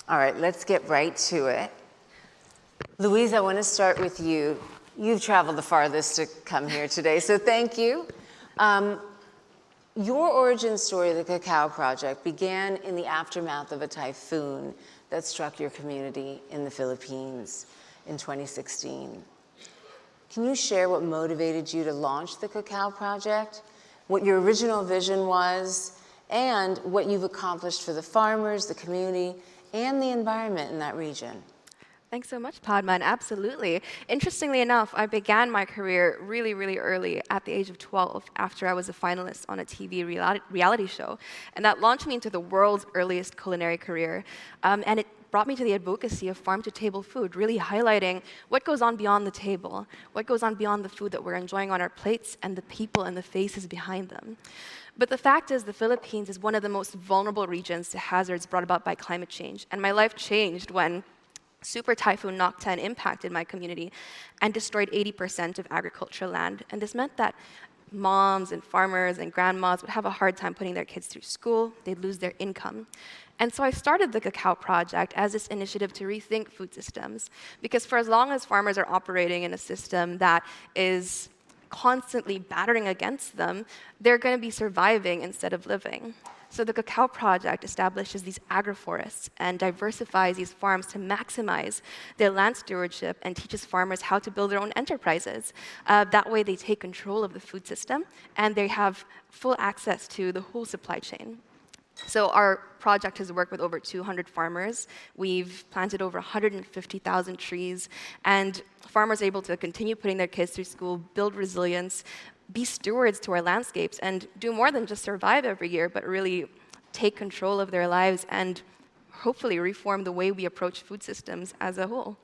All right, let's get right to it. Louise, I want to start with you. You've traveled the farthest to come here today, so thank you. Your origin story, the Cacao Project, began in the aftermath of a typhoon that struck your community in the Philippines in 2016. Can you share what motivated you to launch the Cacao Project, what your original vision was, and what you've accomplished for the farmers, the community, and the environment in that region? Thanks so much, Padma, and absolutely. Interestingly enough, I began my career really, really early, at the age of 12, after I was a finalist on a TV reality show. And that launched me into the world's earliest culinary career. And it brought me to the advocacy of farm-to-table food, really highlighting what goes on beyond the table, what goes on beyond the food that we're enjoying on our plates, and the people and the faces behind them. But the fact is, the Philippines is one of the most vulnerable regions to hazards brought about by climate change. And my life changed when Super Typhoon Nokten impacted my community and destroyed 80% of agricultural land. And this meant that moms and farmers and grandmas would have a hard time putting their kids through school. They'd lose their income. And so I started the Cacao Project as this initiative to rethink food systems. Because for as long as farmers are operating in a system that is constantly battering against them, they're going to be surviving instead of living. So the Cacao Project establishes these agroforests and diversifies these farms to maximize their land stewardship and teaches farmers how to build their own enterprises. That way they take control of the food system and they have full access to the whole supply chain. So our project has worked with over 200 farmers. We've planted over 150,000 trees, and farmers are able to continue putting their kids through school, build resilience, be stewards to our landscapes, and do more than just survive every year, but really take control of their lives and hopefully reform the way we approach food systems as a whole.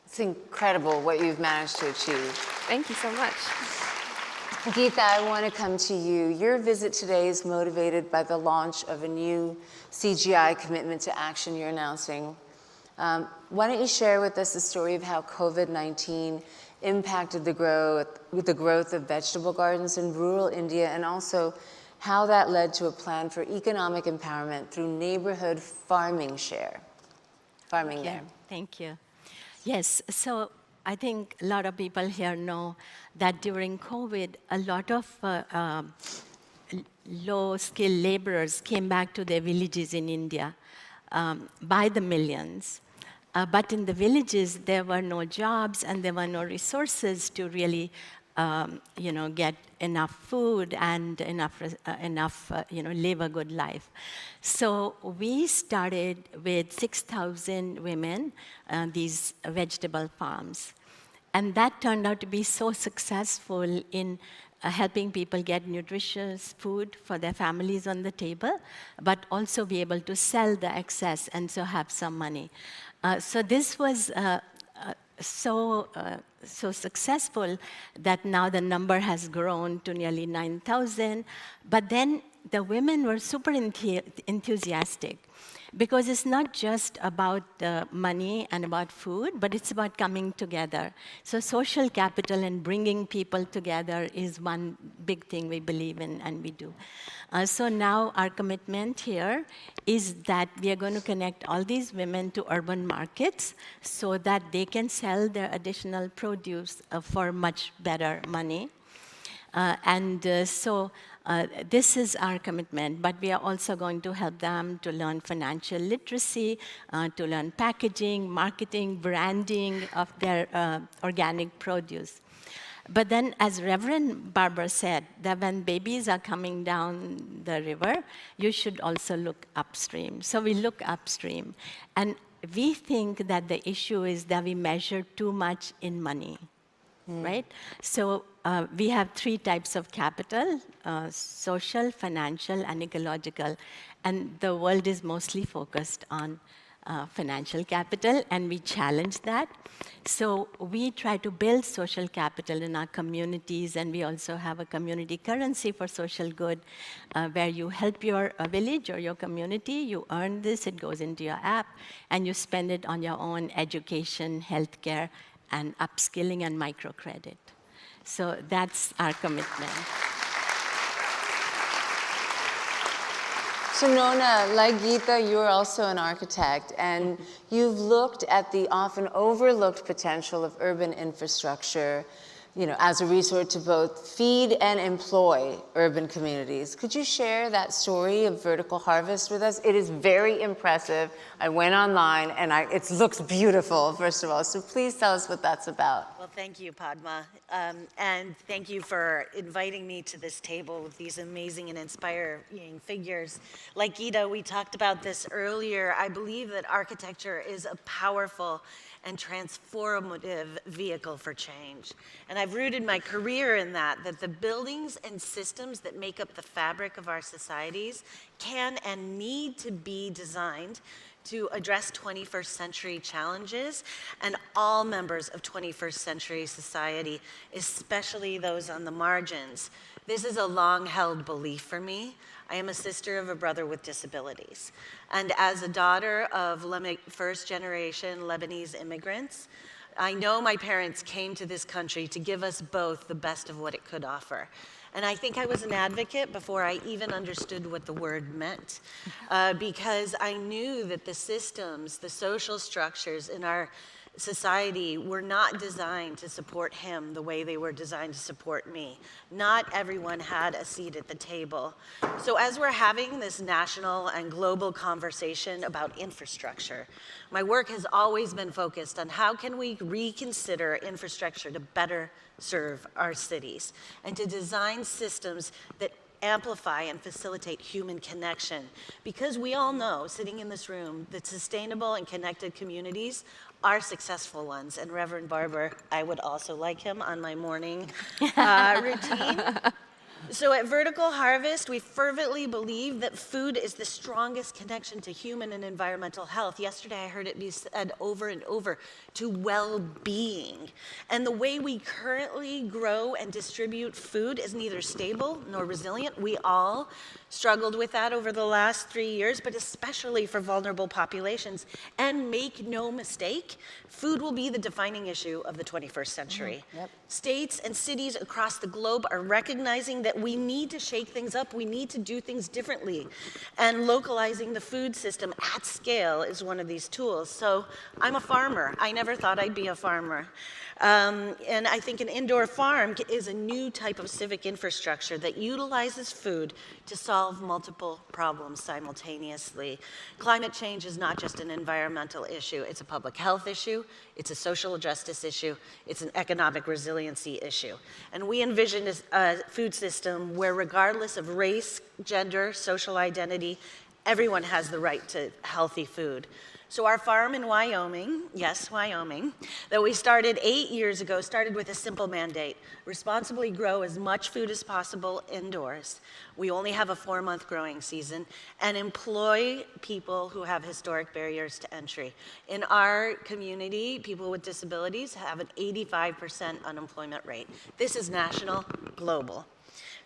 It's incredible what you've managed to achieve. Thank you so much. Gita, I want to come to you. Your visit today is motivated by the launch of a new CGI commitment to action you're announcing. Why don't you share with us the story of how COVID-19 impacted the growth of vegetable gardens in rural India, and also how that led to a plan for economic empowerment through neighborhood farming there. Thank you. Yes, so I think a lot of people here know that during COVID, a lot of low-skilled laborers came back to their villages in India by the millions. But in the villages, there were no jobs and there were no resources to really get enough food and enough live a good life. So we started with 6,000 women, these vegetable farms. And that turned out to be so successful in helping people get nutritious food for their families on the table, but also be able to sell the excess and so have some money. So this was so successful that now the number has grown to nearly 9,000. But then the women were super enthusiastic, because it's not just about money and about food, but it's about coming together. So social capital and bringing people together is one big thing we believe in and we do. So now our commitment here is that we are going to connect all these women to urban markets so that they can sell their additional produce for much better money. So this is our commitment, but we are also going to help them to learn financial literacy, to learn packaging, marketing, branding of their organic produce. But then, as Reverend Barbara said, that when babies are coming down the river, you should also look upstream. So we look upstream. And we think that the issue is that we measure too much in money. Right? So we have three types of capital: social, financial, and ecological. And the world is mostly focused on financial capital, and we challenge that. So we try to build social capital in our communities, and we also have a community currency for social good, where you help your village or your community, you earn this, it goes into your app, and you spend it on your own education, healthcare, and upskilling and microcredit. So that's our commitment. So Nona, like Gita, you're also an architect, and you've looked at the often overlooked potential of urban infrastructure, as a resource to both feed and employ urban communities. Could you share that story of vertical harvest with us? It is very impressive. I went online, and it looks beautiful, first of all. So please tell us what that's about. Well, thank you, Padma. And thank you for inviting me to this table with these amazing and inspiring figures. Like Gita, we talked about this earlier. I believe that architecture is a powerful and transformative vehicle for change. And I've rooted my career in that the buildings and systems that make up the fabric of our societies can and need to be designed to address 21st century challenges, and all members of 21st century society, especially those on the margins. This is a long-held belief for me. I am a sister of a brother with disabilities. And as a daughter of first-generation Lebanese immigrants, I know my parents came to this country to give us both the best of what it could offer. And I think I was an advocate before I even understood what the word meant, because I knew that the systems, the social structures in our society were not designed to support him the way they were designed to support me. Not everyone had a seat at the table. So as we're having this national and global conversation about infrastructure, my work has always been focused on how can we reconsider infrastructure to better serve our cities and to design systems that amplify and facilitate human connection. Because we all know, sitting in this room, that sustainable and connected communities are successful ones. And Reverend Barber, I would also like him on my morning routine. So at Vertical Harvest, we fervently believe that food is the strongest connection to human and environmental health. Yesterday, I heard it be said over and over, to well-being. And the way we currently grow and distribute food is neither stable nor resilient. We all struggled with that over the last 3 years, but especially for vulnerable populations. And make no mistake, food will be the defining issue of the 21st century. Yep. States and cities across the globe are recognizing that we need to shake things up, we need to do things differently. And localizing the food system at scale is one of these tools. So I'm a farmer. I never thought I'd be a farmer. And I think an indoor farm is a new type of civic infrastructure that utilizes food to solve multiple problems simultaneously. Climate change is not just an environmental issue, it's a public health issue, it's a social justice issue, it's an economic resiliency issue. And we envision a food system where regardless of race, gender, social identity, everyone has the right to healthy food. So our farm in Wyoming, yes, Wyoming, that we started 8 years ago, started with a simple mandate: responsibly grow as much food as possible indoors. We only have a 4-month growing season, and employ people who have historic barriers to entry. In our community, people with disabilities have an 85% unemployment rate. This is national, global.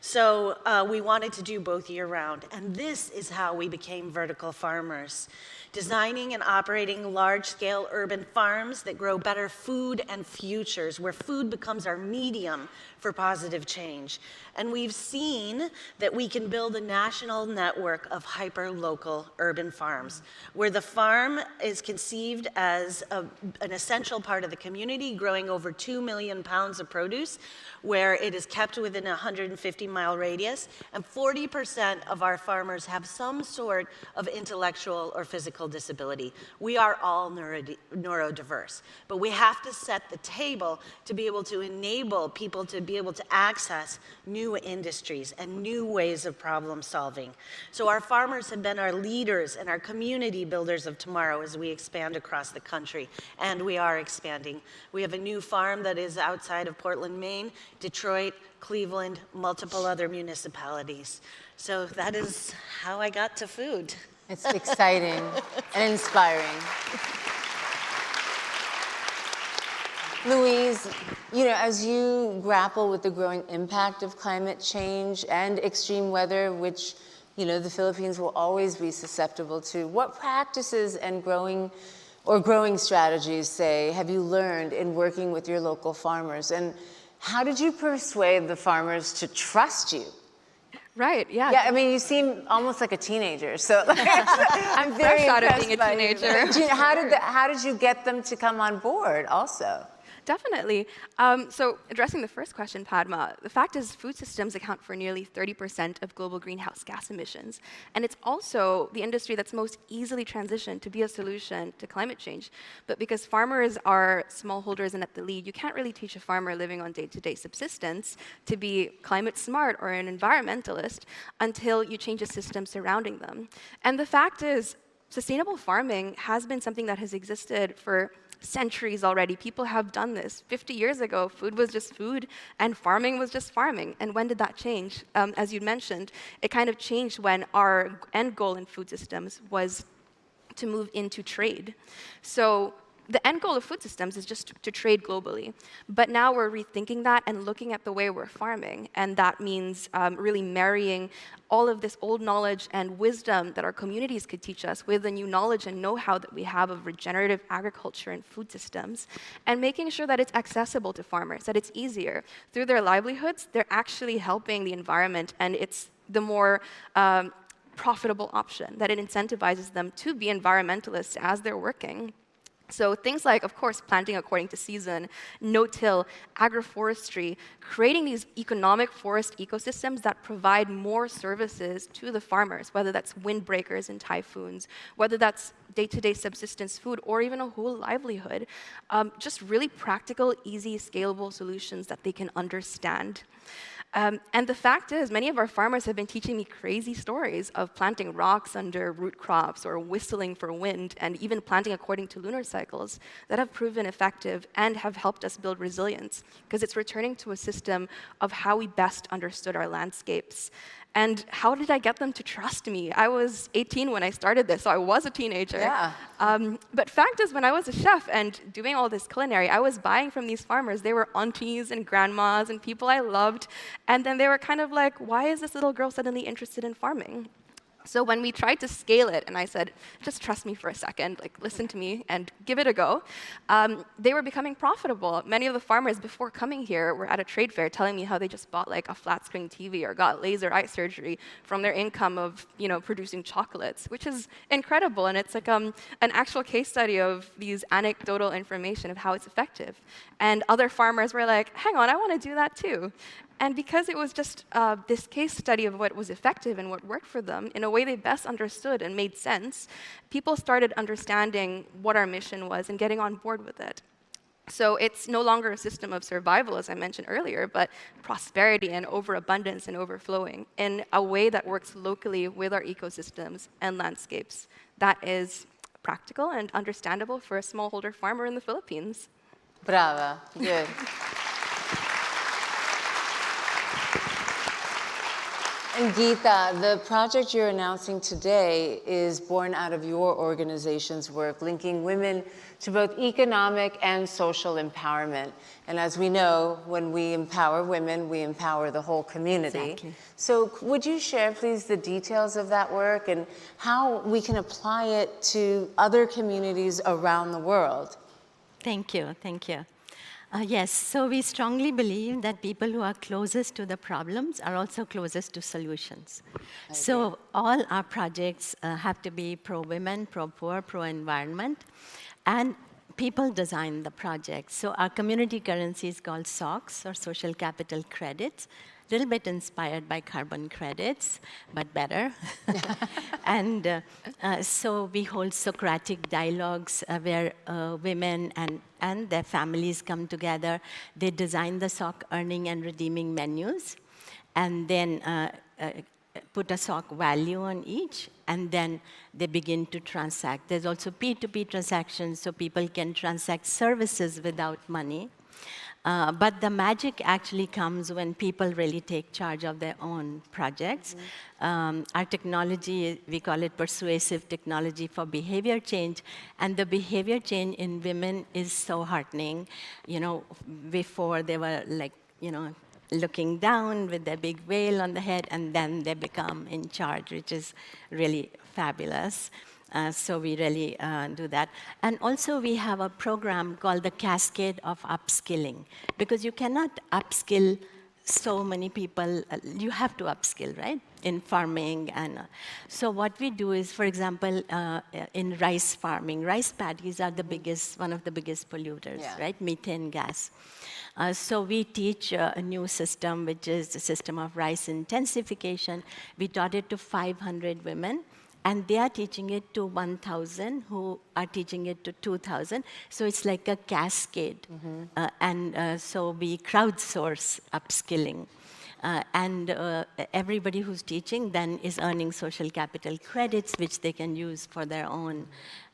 So we wanted to do both year round, and this is how we became vertical farmers. Designing and operating large-scale urban farms that grow better food and futures, where food becomes our medium for positive change. And we've seen that we can build a national network of hyper-local urban farms, where the farm is conceived as an essential part of the community, growing over 2 million pounds of produce, where it is kept within a 150-mile radius, and 40% of our farmers have some sort of intellectual or physical disability. We are all neurodiverse, but we have to set the table to be able to enable people to be able to access new industries and new ways of problem solving. So our farmers have been our leaders and our community builders of tomorrow as we expand across the country, and we are expanding. We have a new farm that is outside of Portland, Maine, Detroit, Cleveland, multiple other municipalities. So that is how I got to food. It's exciting and inspiring. Louise, as you grapple with the growing impact of climate change and extreme weather, which, the Philippines will always be susceptible to, what practices and growing strategies, say, have you learned in working with your local farmers? And how did you persuade the farmers to trust you? Right, yeah. Yeah, I mean, you seem almost like a teenager, so I'm very fresh out of impressed being a by you. teenager. But how did you get them to come on board also? Definitely. So addressing the first question, Padma, the fact is food systems account for nearly 30% of global greenhouse gas emissions. And it's also the industry that's most easily transitioned to be a solution to climate change. But because farmers are smallholders and at the lead, you can't really teach a farmer living on day-to-day subsistence to be climate smart or an environmentalist until you change the system surrounding them. And the fact is, sustainable farming has been something that has existed for centuries already. People have done this. 50 years ago, food was just food, and farming was just farming. And when did that change? As you mentioned, it kind of changed when our end goal in food systems was to move into trade. So the end goal of food systems is just to trade globally. But now we're rethinking that and looking at the way we're farming. And that means really marrying all of this old knowledge and wisdom that our communities could teach us with the new knowledge and know-how that we have of regenerative agriculture and food systems, and making sure that it's accessible to farmers, that it's easier. Through their livelihoods, they're actually helping the environment, and it's the more profitable option, that it incentivizes them to be environmentalists as they're working. So things like, of course, planting according to season, no-till, agroforestry, creating these economic forest ecosystems that provide more services to the farmers, whether that's windbreakers and typhoons, whether that's day-to-day subsistence food, or even a whole livelihood. Just really practical, easy, scalable solutions that they can understand. And the fact is, many of our farmers have been teaching me crazy stories of planting rocks under root crops or whistling for wind, and even planting according to lunar cycles that have proven effective and have helped us build resilience, because it's returning to a system of how we best understood our landscapes. And how did I get them to trust me? I was 18 when I started this, so I was a teenager. Yeah. But fact is, when I was a chef and doing all this culinary, I was buying from these farmers. They were aunties and grandmas and people I loved. And then they were kind of like, why is this little girl suddenly interested in farming? So when we tried to scale it, and I said, just trust me for a second, like listen to me and give it a go, they were becoming profitable. Many of the farmers before coming here were at a trade fair telling me how they just bought like a flat screen TV or got laser eye surgery from their income of producing chocolates, which is incredible. And it's like an actual case study of these anecdotal information of how it's effective. And other farmers were like, hang on, I want to do that too. And because it was just this case study of what was effective and what worked for them in a way they best understood and made sense, people started understanding what our mission was and getting on board with it. So it's no longer a system of survival, as I mentioned earlier, but prosperity and overabundance and overflowing in a way that works locally with our ecosystems and landscapes. That is practical and understandable for a smallholder farmer in the Philippines. Brava. Good. And Gita, the project you're announcing today is born out of your organization's work, linking women to both economic and social empowerment. And as we know, when we empower women, we empower the whole community. Exactly. So would you share, please, the details of that work and how we can apply it to other communities around the world? Thank you, thank you. Yes, so we strongly believe that people who are closest to the problems are also closest to solutions. So all our projects have to be pro-women, pro-poor, pro-environment, and people design the projects. So our community currency is called SOCs, or Social Capital Credits, a little bit inspired by carbon credits, but better. And so we hold Socratic dialogues where women and their families come together. They design the SOC earning and redeeming menus, and then put a SOC value on each, and then they begin to transact. There's also P2P transactions, so people can transact services without money. But the magic actually comes when people really take charge of their own projects. Our technology, we call it persuasive technology for behavior change, and the behavior change in women is so heartening. Before they were like, looking down with their big veil on the head, and then they become in charge, which is really fabulous. So we really do that. And also we have a program called the Cascade of Upskilling, because you cannot upskill so many people, you have to upskill, right, in farming. And so what we do is, for example, in rice farming, rice paddies are the biggest, one of the biggest polluters, Yeah. right, methane gas. So we teach a new system, which is the system of rice intensification. We taught it to 500 women. And they are teaching it to 1,000, who are teaching it to 2,000. So it's like a cascade. So we crowdsource upskilling. Everybody who's teaching then is earning social capital credits, which they can use for their own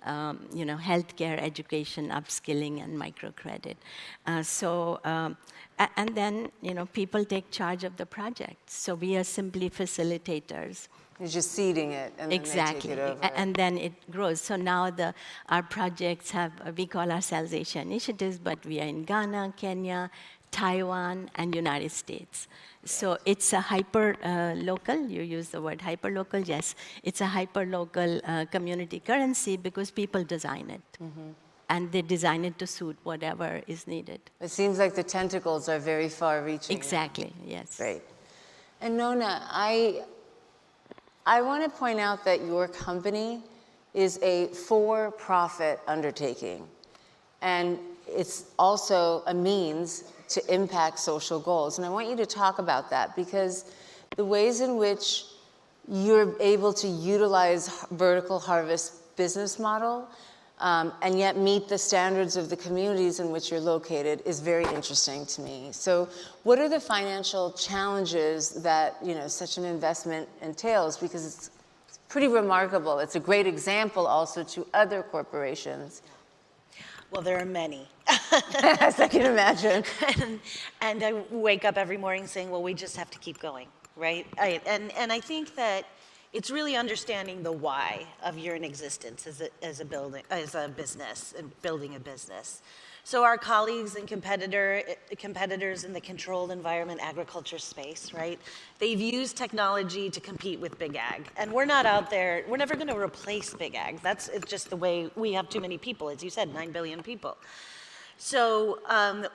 healthcare, education, upskilling, and microcredit. And then people take charge of the project. So we are simply facilitators. You're just seeding it, and then Exactly, they take it over. and then it grows. So now our projects have, we call ourselves Asia Initiatives, but we are in Ghana, Kenya, Taiwan, and United States. So it's a hyper-local, you use the word hyper-local, yes. It's a hyper-local community currency because people design it. And they design it to suit whatever is needed. It seems like the tentacles are very far-reaching. Exactly, yes. Great. And Nona, I want to point out that your company is a for-profit undertaking, and it's also a means to impact social goals. And I want you to talk about that, because the ways in which you're able to utilize vertical harvest business model and yet meet the standards of the communities in which you're located is very interesting to me. So what are the financial challenges that such an investment entails? Because it's pretty remarkable. It's a great example also to other corporations. Well, there are many. As I can imagine. And I wake up every morning saying, well, we just have to keep going, right? And I think that it's really understanding the why of your existence as a business, and building a business. So our colleagues and competitors in the controlled environment agriculture space, right? They've used technology to compete with big ag. And we're not out there, we're never gonna replace big ag. It's just the way we have too many people, as you said, 9 billion people. So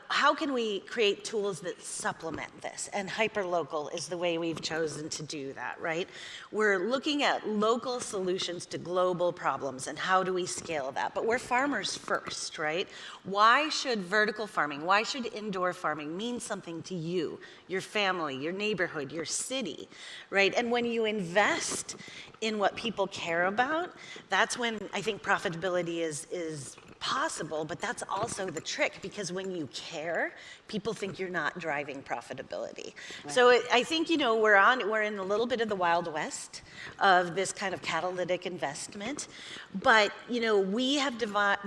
how can we create tools that supplement this? And hyperlocal is the way we've chosen to do that, right? We're looking at local solutions to global problems, and how do we scale that? But we're farmers first, right? Why should vertical farming, why should indoor farming mean something to you, your family, your neighborhood, your city, right? And when you invest in what people care about, that's when I think profitability is possible, but that's also the trick, because when you care, people think you're not driving profitability. Right. So I think, we're in a little bit of the Wild West of this kind of catalytic investment, but, we have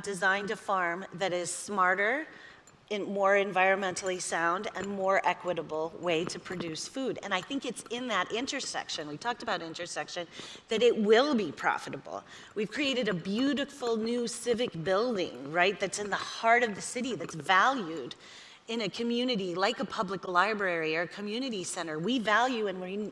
designed a farm that is smarter, more environmentally sound, and more equitable way to produce food. And I think it's in that intersection, we talked about intersection, that it will be profitable. We've created a beautiful new civic building, right, that's in the heart of the city, that's valued in a community like a public library or a community center. We value and we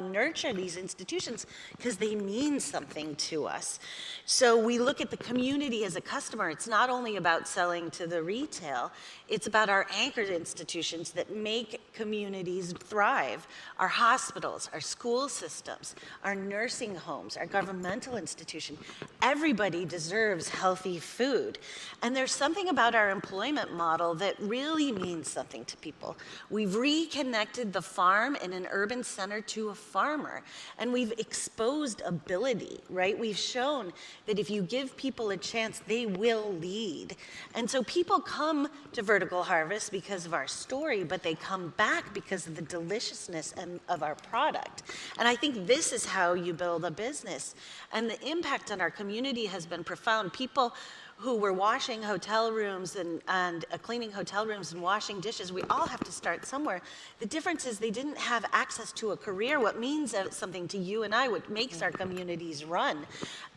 nurture these institutions because they mean something to us. So we look at the community as a customer. It's not only about selling to the retail, it's about our anchored institutions that make communities thrive. Our hospitals, our school systems, our nursing homes, our governmental institution. Everybody deserves healthy food. And there's something about our employment model that really means something to people. We've reconnected the farm in an urban center to a farmer, and we've exposed ability, right? We've shown that if you give people a chance, they will lead. And so people come to Vertical Harvest because of our story, but they come back because of the deliciousness of our product. And I think this is how you build a business. And the impact on our community has been profound. People who were washing hotel rooms and cleaning hotel rooms and washing dishes, we all have to start somewhere. The difference is they didn't have access to a career, what means something to you and I, what makes our communities run.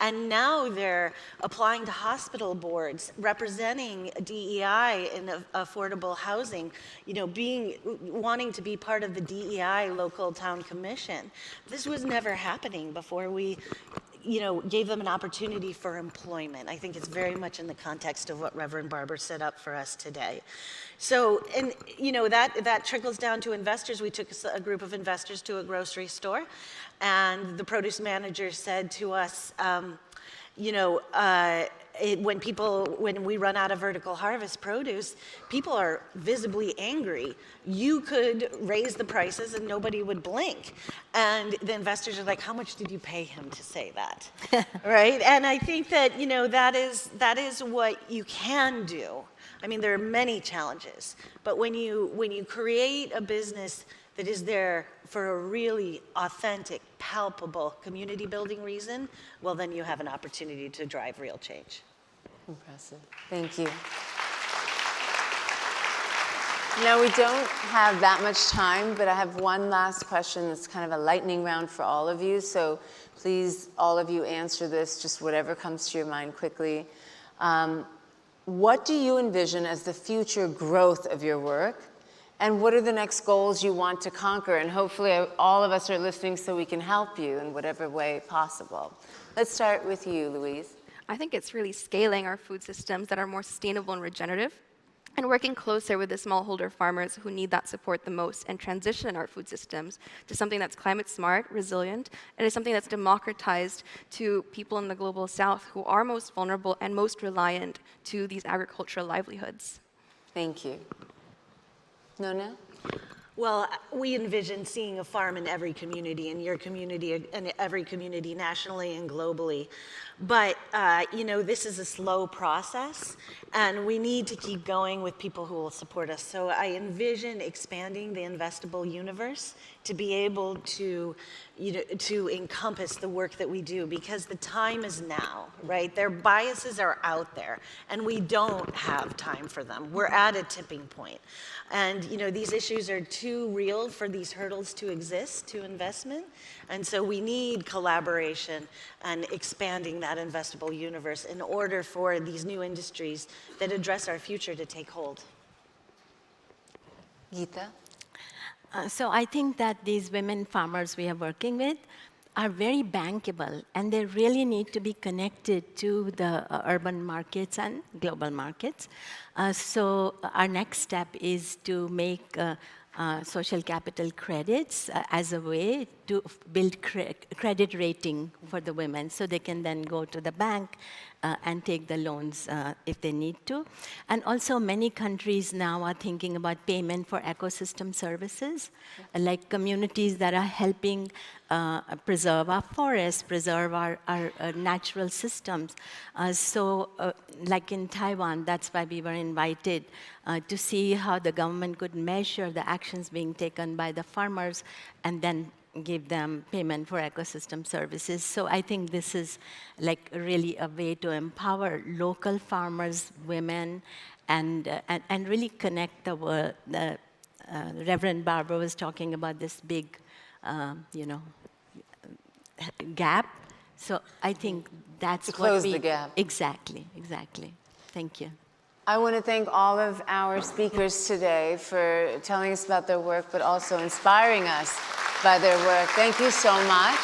And now they're applying to hospital boards, representing DEI in affordable housing, wanting to be part of the DEI local town commission. This was never happening before we gave them an opportunity for employment. I think it's very much in the context of what Reverend Barber set up for us today. So, and that trickles down to investors. We took a group of investors to a grocery store, and the produce manager said to us, when we run out of vertical harvest produce, people are visibly angry. You could raise the prices and nobody would blink. And the investors are like, how much did you pay him to say that? Right? And I think that, that is what you can do. I mean, there are many challenges, but when you create a business that is there for a really authentic, palpable community building reason, well, then you have an opportunity to drive real change. Impressive. Thank you. Now, we don't have that much time, but I have one last question that's kind of a lightning round for all of you. So please, all of you, answer this, just whatever comes to your mind quickly. What do you envision as the future growth of your work? And what are the next goals you want to conquer? And hopefully all of us are listening so we can help you in whatever way possible. Let's start with you, Louise. I think it's really scaling our food systems that are more sustainable and regenerative, and working closer with the smallholder farmers who need that support the most, and transition our food systems to something that's climate smart, resilient, and is something that's democratized to people in the global south who are most vulnerable and most reliant to these agricultural livelihoods. Thank you. Nona? Well, we envision seeing a farm in every community, in your community, and every community nationally and globally. But, this is a slow process, and we need to keep going with people who will support us. So I envision expanding the investable universe to be able to, to encompass the work that we do, because the time is now, right? Their biases are out there, and we don't have time for them. We're at a tipping point. And, these issues are too real for these hurdles to exist to investment. And so we need collaboration and expanding that investable universe in order for these new industries that address our future to take hold. Gita? So I think that these women farmers we are working with are very bankable, and they really need to be connected to the urban markets and global markets. So our next step is to make social capital credits as a way to build credit rating for the women, so they can then go to the bank and take the loans if they need to. And also many countries now are thinking about payment for ecosystem services, like communities that are helping preserve our forests, preserve our natural systems. Like in Taiwan, that's why we were invited to see how the government could measure the actions being taken by the farmers and then give them payment for ecosystem services. So I think this is like really a way to empower local farmers, women, and really connect the world. Reverend Barber was talking about this big, gap. So I think that's to close the gap. Exactly. Thank you. I want to thank all of our speakers today for telling us about their work, but also inspiring us by their work. Thank you so much.